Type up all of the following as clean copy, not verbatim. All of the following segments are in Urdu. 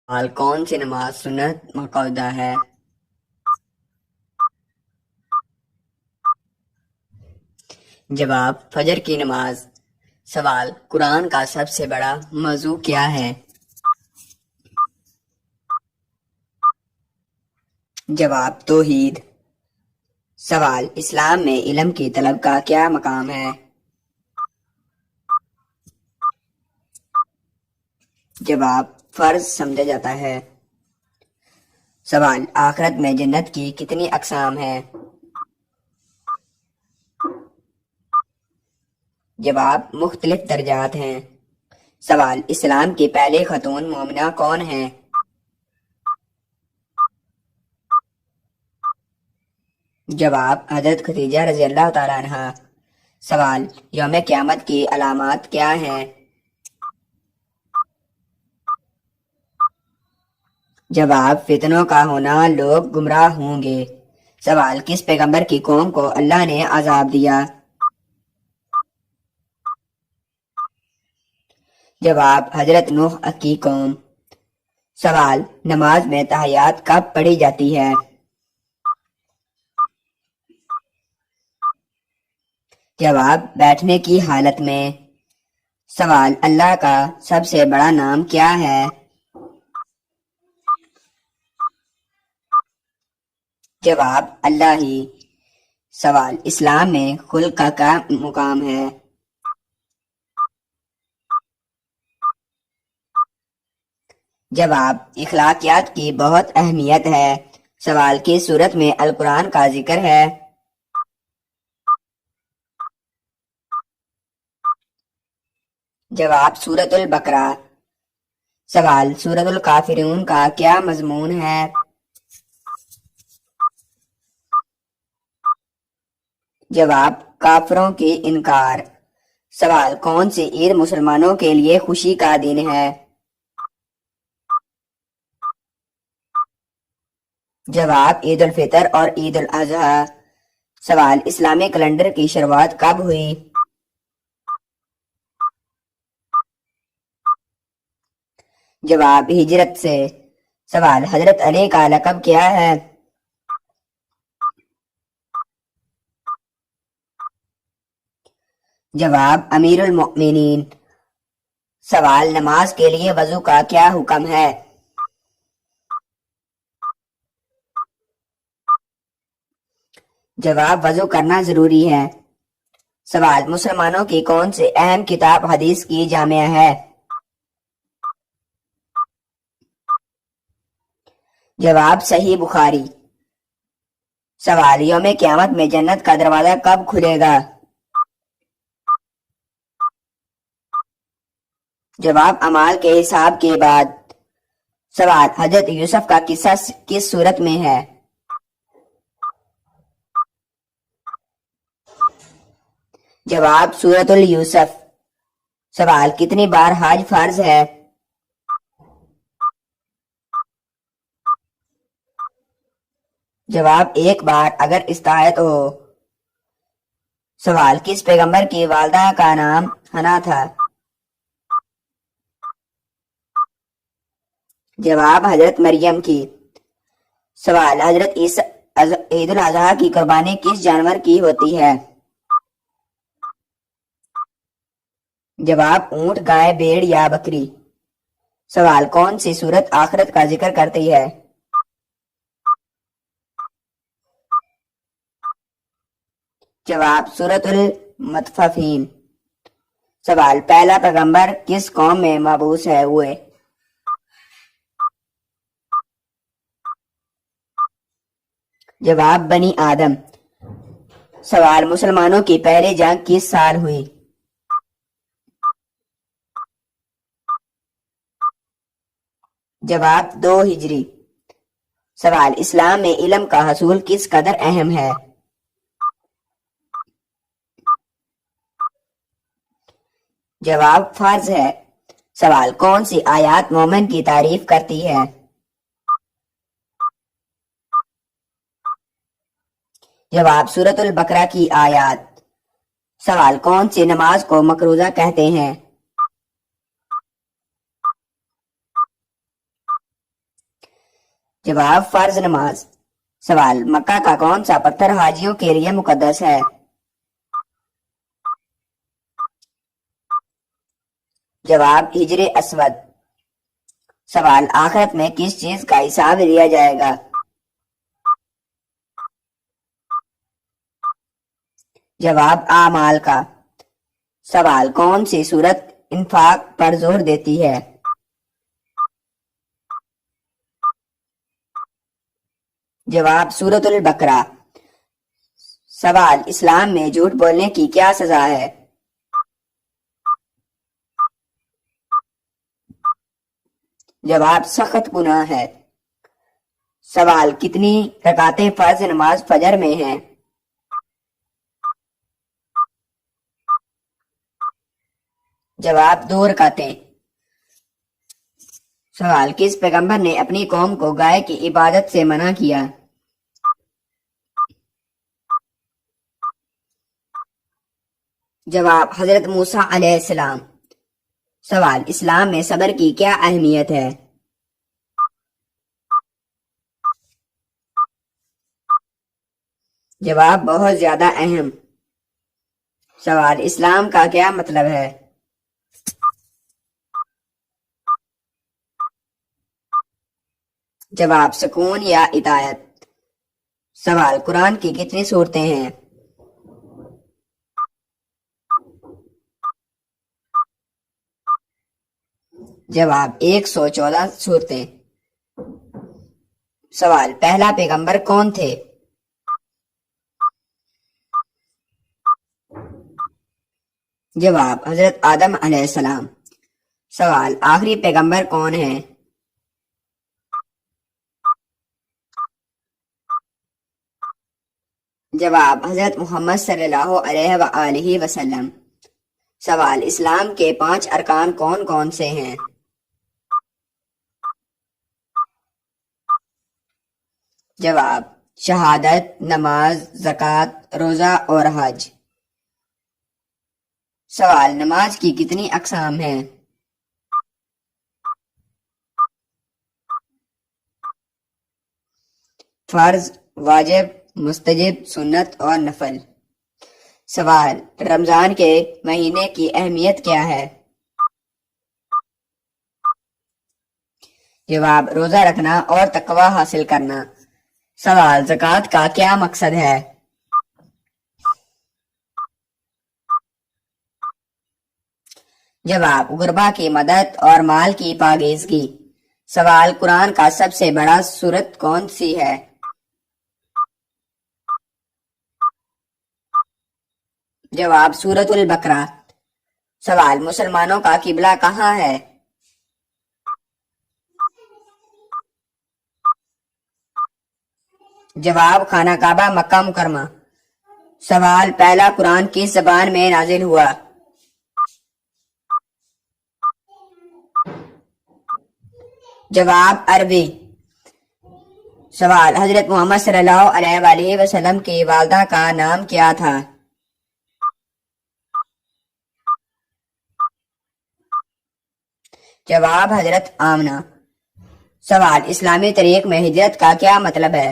سوال کون سی نماز سنت مقعدہ ہے؟ جواب فجر کی نماز۔ سوال قرآن کا سب سے بڑا موضوع کیا ہے؟ جواب توحید۔ سوال اسلام میں علم کی طلب کا کیا مقام ہے؟ جواب فرض سمجھا جاتا ہے۔ سوال آخرت میں جنت کی کتنی اقسام ہیں؟ جواب مختلف درجات ہیں۔ سوال اسلام کی پہلی خاتون مومنہ کون ہیں؟ جواب حضرت خدیجہ رضی اللہ تعالیٰ عنہا۔ سوال یوم قیامت کی علامات کیا ہیں؟ جواب فتنوں کا ہونا، لوگ گمراہ ہوں گے۔ سوال کس پیغمبر کی قوم کو اللہ نے عذاب دیا؟ جواب حضرت نوح کی قوم۔ سوال نماز میں تحیات کب پڑھی جاتی ہے؟ جواب بیٹھنے کی حالت میں۔ سوال اللہ کا سب سے بڑا نام کیا ہے؟ جواب اللہ ہی۔ سوال اسلام میں خلق کا کیا مقام ہے؟ جواب اخلاقیات کی بہت اہمیت ہے۔ سوال کس صورت میں القرآن کا ذکر ہے؟ جواب سورۃ البقرہ۔ سوال سورۃ الکافرون کا کیا مضمون ہے؟ جواب کافروں کی انکار۔ سوال کون سی عید مسلمانوں کے لیے خوشی کا دن ہے؟ جواب عید الفطر اور عید الاضحیٰ۔ سوال اسلامی کیلنڈر کی شروعات کب ہوئی؟ جواب ہجرت سے۔ سوال حضرت علی کا لقب کیا ہے؟ جواب امیر المؤمنین۔ سوال نماز کے لیے وضو کا کیا حکم ہے؟ جواب وضو کرنا ضروری ہے۔ سوال مسلمانوں کی کون سی اہم کتاب حدیث کی جامع ہے؟ جواب صحیح بخاری۔ سوال یوم قیامت میں جنت کا دروازہ کب کھلے گا؟ جواب اعمال کے حساب کے بعد۔ سوال حضرت یوسف کا قصہ کس صورت میں ہے؟ جواب سورۃ الیوسف۔ سوال کتنی بار حج فرض ہے؟ جواب ایک بار اگر استطاعت ہو۔ سوال کس پیغمبر کی والدہ کا نام حنا تھا؟ جواب حضرت مریم کی۔ سوال حضرت عید الاضحیٰ کی قربانی کس جانور کی ہوتی ہے؟ جواب اونٹ، گائے، بھیڑ یا بکری۔ سوال کون سی سورت آخرت کا ذکر کرتی ہے؟ جواب سورۃ المطففین۔ سوال پہلا پیغمبر کس قوم میں مبعوث ہوئے؟ جواب بنی آدم۔ سوال مسلمانوں کی پہلی جنگ کس سال ہوئی؟ جواب 2 ہجری۔ سوال اسلام میں علم کا حصول کس قدر اہم ہے؟ جواب فرض ہے۔ سوال کون سی آیات مومن کی تعریف کرتی ہے؟ جواب سورۃ البقرہ کی آیات۔ سوال کون سی نماز کو مقروضہ کہتے ہیں؟ جواب فرض نماز۔ سوال مکہ کا کون سا پتھر حاجیوں کے لیے مقدس ہے؟ جواب حجر اسود۔ سوال آخرت میں کس چیز کا حساب لیا جائے گا؟ جواب اعمال کا۔ سوال کون سی صورت انفاق پر زور دیتی ہے؟ جواب سورۃ البقرہ۔ سوال اسلام میں جھوٹ بولنے کی کیا سزا ہے؟ جواب سخت گناہ ہے۔ سوال کتنی رکعتیں فرض نماز فجر میں ہیں؟ جواب 2 رکعتیں۔ سوال کس پیغمبر نے اپنی قوم کو گائے کی عبادت سے منع کیا؟ جواب حضرت موسیٰ علیہ السلام۔ سوال اسلام میں صبر کی کیا اہمیت ہے؟ جواب بہت زیادہ اہم۔ سوال اسلام کا کیا مطلب ہے؟ جواب سکون یا اطاعت۔ سوال قرآن کی کتنی صورتیں ہیں؟ جواب 114 صورتیں۔ سوال پہلا پیغمبر کون تھے؟ جواب حضرت آدم علیہ السلام۔ سوال آخری پیغمبر کون ہے؟ جواب حضرت محمد صلی اللہ علیہ وآلہ وسلم۔ سوال اسلام کے 5 ارکان کون کون سے ہیں؟ جواب شہادت، نماز، زکوٰۃ، روزہ اور حج۔ سوال نماز کی کتنی اقسام ہیں؟ فرض، واجب، مستحب، سنت اور نفل۔ سوال رمضان کے مہینے کی اہمیت کیا ہے؟ جواب روزہ رکھنا اور تقوی حاصل کرنا۔ سوال زکوٰۃ کا کیا مقصد ہے؟ جواب غربا کی مدد اور مال کی پاکیزگی۔ سوال قرآن کا سب سے بڑا سورت کون سی ہے؟ جواب سورۃ البقرہ۔ سوال مسلمانوں کا قبلہ کہاں ہے؟ جواب خانہ کعبہ مکہ مکرمہ۔ سوال پہلا قرآن کس زبان میں نازل ہوا؟ جواب عربی۔ سوال حضرت محمد صلی اللہ علیہ وآلہ وسلم کی والدہ کا نام کیا تھا؟ جواب حضرت آمنہ۔ سوال اسلامی طریق میں ہجرت کا کیا مطلب ہے؟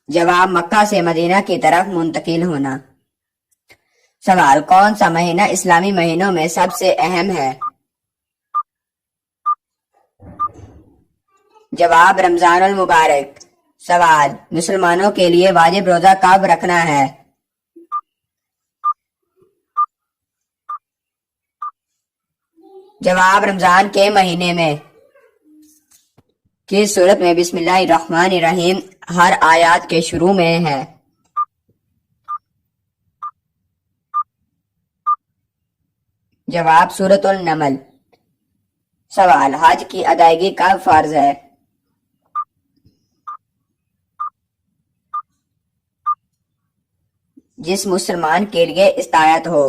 جواب مکہ سے مدینہ کی طرف منتقل ہونا۔ سوال کون سا مہینہ اسلامی مہینوں میں سب سے اہم ہے؟ جواب رمضان المبارک۔ سوال مسلمانوں کے لیے واجب روزہ کب رکھنا ہے؟ جواب رمضان کے مہینے میں۔ کس صورت میں بسم اللہ الرحمن الرحیم ہر آیات کے شروع میں ہے؟ جواب سورۃ النمل۔ سوال حج کی ادائیگی کب فرض ہے؟ جس مسلمان کے لیے استطاعت ہو۔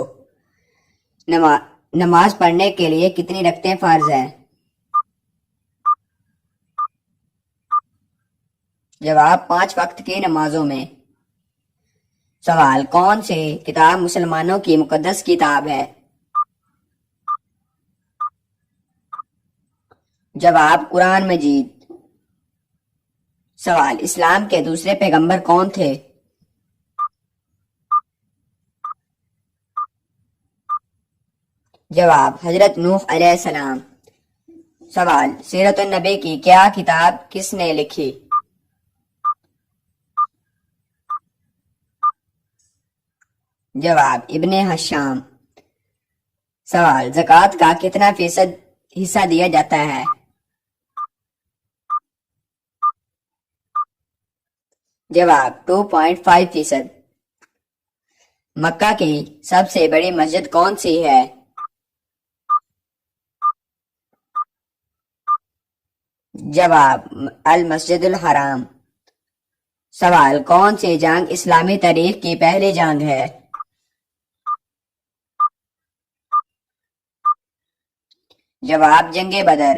نماز پڑھنے کے لیے کتنی رکعتیں فرض ہیں؟ جواب 5 وقت کی نمازوں میں۔ سوال کون سی کتاب مسلمانوں کی مقدس کتاب ہے؟ جواب قرآن مجید۔ سوال اسلام کے دوسرے پیغمبر کون تھے؟ جواب حضرت نوح علیہ السلام۔ سوال سیرت النبی کی کیا کتاب کس نے لکھی؟ جواب ابن ہشام۔ سوال زکوٰۃ کا کتنا فیصد حصہ دیا جاتا ہے؟ جواب 2.5%۔ مکہ کی سب سے بڑی مسجد کون سی ہے؟ جواب المسجد الحرام۔ سوال کون سی جنگ اسلامی تاریخ کی پہلی جنگ ہے؟ جواب جنگ بدر۔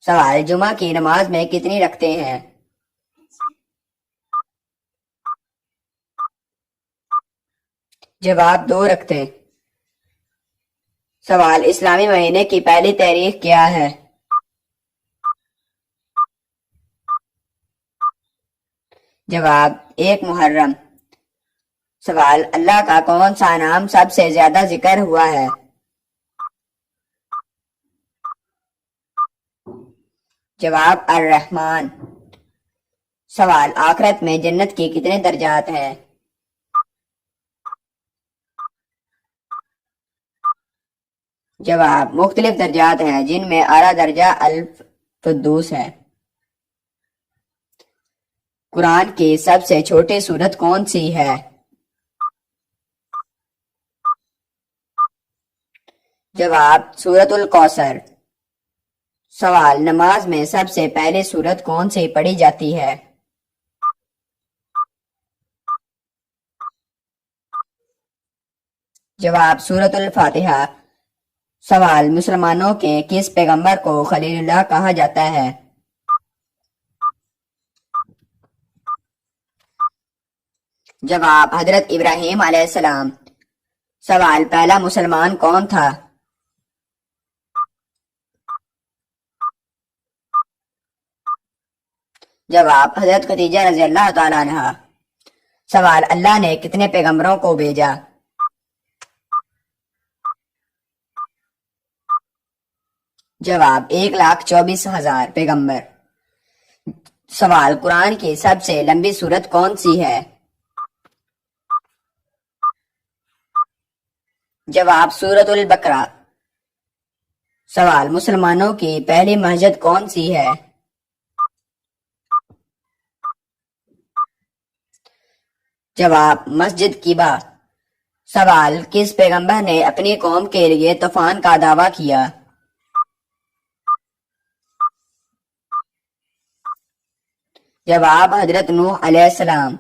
سوال جمعہ کی نماز میں کتنی رکعتیں ہیں؟ جواب 2 رکعتیں۔ سوال اسلامی مہینے کی پہلی تاریخ کیا ہے؟ جواب 1 محرم۔ سوال اللہ کا کون سا نام سب سے زیادہ ذکر ہوا ہے؟ جواب الرحمن۔ سوال آخرت میں جنت کی کتنے درجات ہیں؟ جواب مختلف درجات ہیں جن میں اعلیٰ درجہ الفردوس ہے۔ قرآن کی سب سے چھوٹی سورت کون سی ہے؟ جواب سورۃ الکوثر۔ سوال نماز میں سب سے پہلے سورت کون سی پڑھی جاتی ہے؟ جواب سورۃ الفاتحہ۔ سوال مسلمانوں کے کس پیغمبر کو خلیل اللہ کہا جاتا ہے؟ جواب حضرت ابراہیم علیہ السلام۔ سوال پہلا مسلمان کون تھا؟ جواب حضرت خدیجہ رضی اللہ تعالیٰ عنہا۔ سوال اللہ نے کتنے پیغمبروں کو بھیجا؟ جواب 1,24,000 پیغمبر۔ سوال قرآن کی سب سے لمبی سورت کون سی ہے؟ جواب سورۃ البقرہ۔ سوال مسلمانوں کی پہلی مسجد کون سی ہے؟ جواب مسجد قباء۔ سوال کس پیغمبر نے اپنی قوم کے لیے طوفان کا دعویٰ کیا؟ جواب حضرت نوح علیہ السلام۔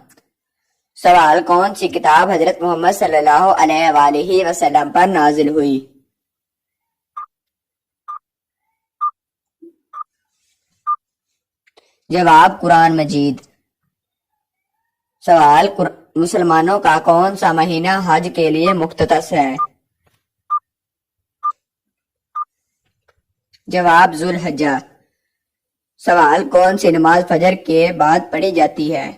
سوال کون سی کتاب حضرت محمد صلی اللہ علیہ وآلہ وسلم پر نازل ہوئی؟ جواب قرآن مجید۔ سوال مسلمانوں کا کون سا مہینہ حج کے لیے مختص ہے؟ جواب ذوالحجہ۔ سوال کون سی نماز فجر کے بعد پڑھی جاتی ہے؟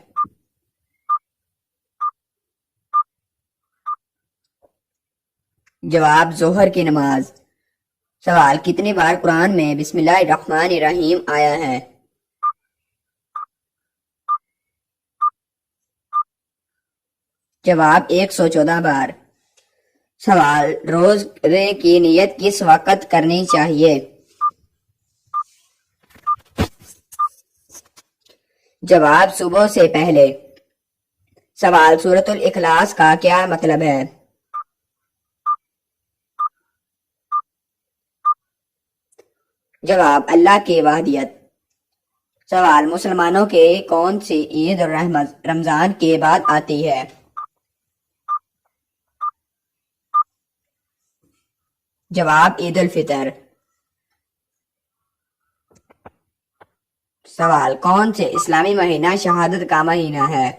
جواب ظہر کی نماز۔ سوال کتنی بار قرآن میں بسم اللہ الرحمن الرحیم آیا ہے؟ جواب 114 بار۔ سوال روزے کی نیت کس وقت کرنی چاہیے؟ جواب صبح سے پہلے۔ سوال سورۃ الاخلاص کا کیا مطلب ہے؟ جواب اللہ کی وحدیت۔ سوال مسلمانوں کے کون سی عید رمضان کے بعد آتی ہے؟ جواب عید الفطر۔ سوال کون سے اسلامی مہینہ شہادت کا مہینہ ہے؟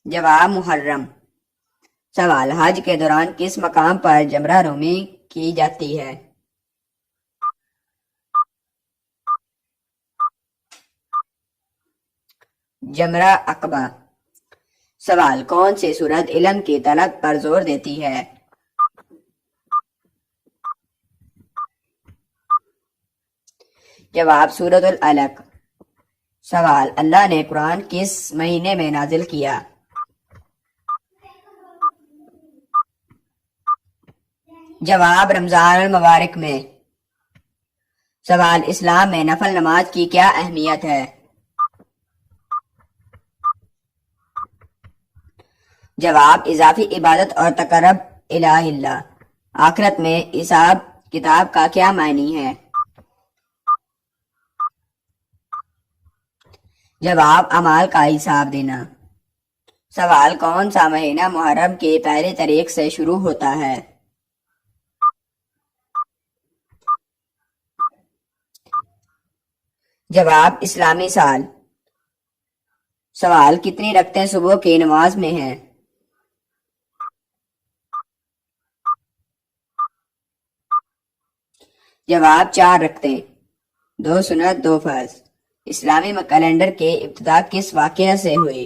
جواب محرم۔ سوال حج کے دوران کس مقام پر جمرہ رومی کی جاتی ہے؟ جمرہ عقبہ۔ سوال کون سی سورت علم کی طلب پر زور دیتی ہے؟ جواب سورۃ العلق۔ سوال اللہ نے قرآن کس مہینے میں نازل کیا؟ جواب رمضان المبارک میں۔ سوال اسلام میں نفل نماز کی کیا اہمیت ہے؟ جواب اضافی عبادت اور تقرب الہ اللہ۔ آخرت میں حساب کتاب کا کیا معنی ہے؟ جواب اعمال کا حساب دینا۔ سوال کون سا مہینہ محرم کی پہلی تاریخ سے شروع ہوتا ہے؟ جواب اسلامی سال۔ سوال کتنی رکعتیں صبح کی نماز میں ہیں؟ جواب 4 رکعتیں، 2 سنت 2 فرض۔ اسلامی کیلنڈر کی ابتدا کس واقعہ سے ہوئی؟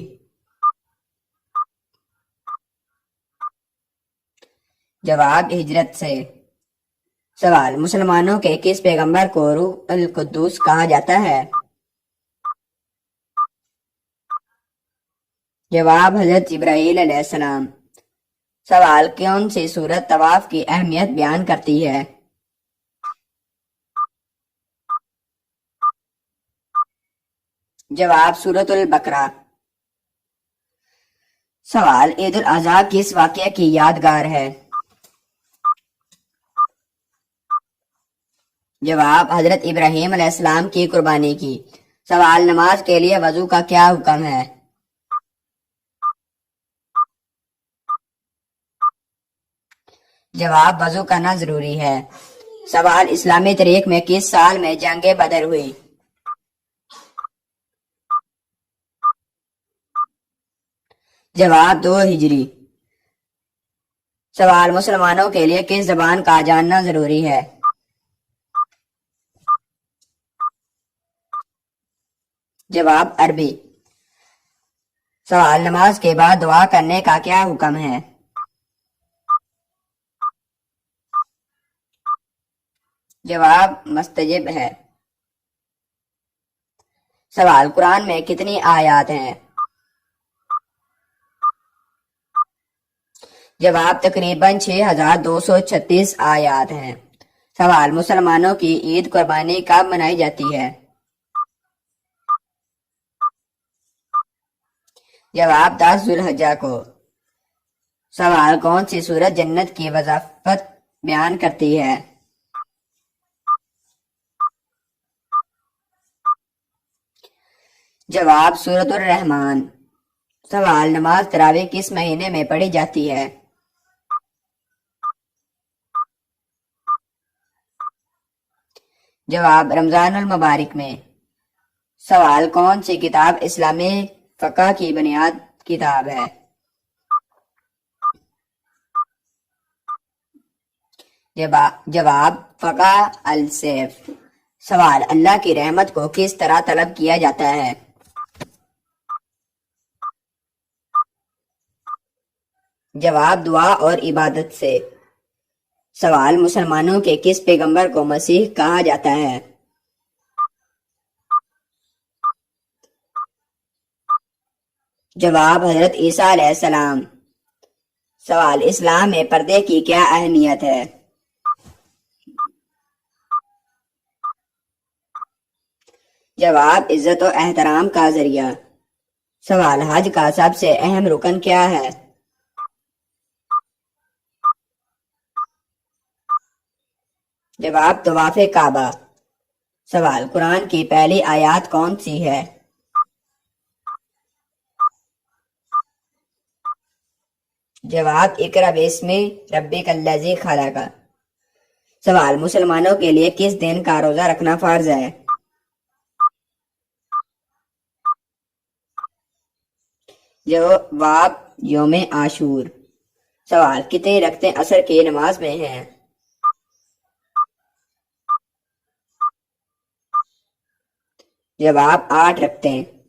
جواب ہجرت سے۔ سوال مسلمانوں کے کس پیغمبر کو روح القدس کہا جاتا ہے؟ جواب حضرت جبرائیل علیہ السلام۔ سوال کون سی سورت طواف کی اہمیت بیان کرتی ہے؟ جواب سورۃ البقرہ۔ سوال عید الاضحیٰ کس واقعہ کی یادگار ہے؟ جواب حضرت ابراہیم علیہ السلام کی قربانی کی۔ سوال نماز کے لیے وضو کا کیا حکم ہے؟ جواب وضو کرنا ضروری ہے۔ سوال اسلامی تاریخ میں کس سال میں جنگ بدر ہوئی؟ جواب 2 ہجری۔ سوال مسلمانوں کے لیے کس زبان کا جاننا ضروری ہے؟ جواب عربی۔ سوال نماز کے بعد دعا کرنے کا کیا حکم ہے؟ جواب مستجب ہے۔ سوال قرآن میں کتنی آیات ہیں؟ جواب تقریباً 6236 آیات ہیں۔ سوال مسلمانوں کی عید قربانی کب منائی جاتی ہے؟ جواب 10 ذوالحجہ کو۔ سوال کون سی سورت جنت کی وصافت بیان کرتی ہے؟ جواب سورۃ الرحمن۔ سوال نماز تراویح کس مہینے میں پڑھی جاتی ہے؟ جواب رمضان المبارک میں۔ سوال کون سی کتاب اسلامی فقہ کی بنیاد کتاب ہے؟ جواب فقہ السیف۔ سوال اللہ کی رحمت کو کس طرح طلب کیا جاتا ہے؟ جواب دعا اور عبادت سے۔ سوال مسلمانوں کے کس پیغمبر کو مسیح کہا جاتا ہے؟ جواب حضرت عیسیٰ علیہ السلام۔ سوال اسلام میں پردے کی کیا اہمیت ہے؟ جواب عزت و احترام کا ذریعہ۔ سوال حج کا سب سے اہم رکن کیا ہے؟ جواب طواف کعبہ۔ سوال قرآن کی پہلی آیات کون سی ہے؟ جواب اقرأ باسم ربک الذی خلق۔ سوال مسلمانوں کے لیے کس دن کا روزہ رکھنا فرض ہے؟ جواب یوم عاشور۔ سوال کتنی رکعتیں عصر کی نماز میں ہیں؟ جواب 8 رکعتیں۔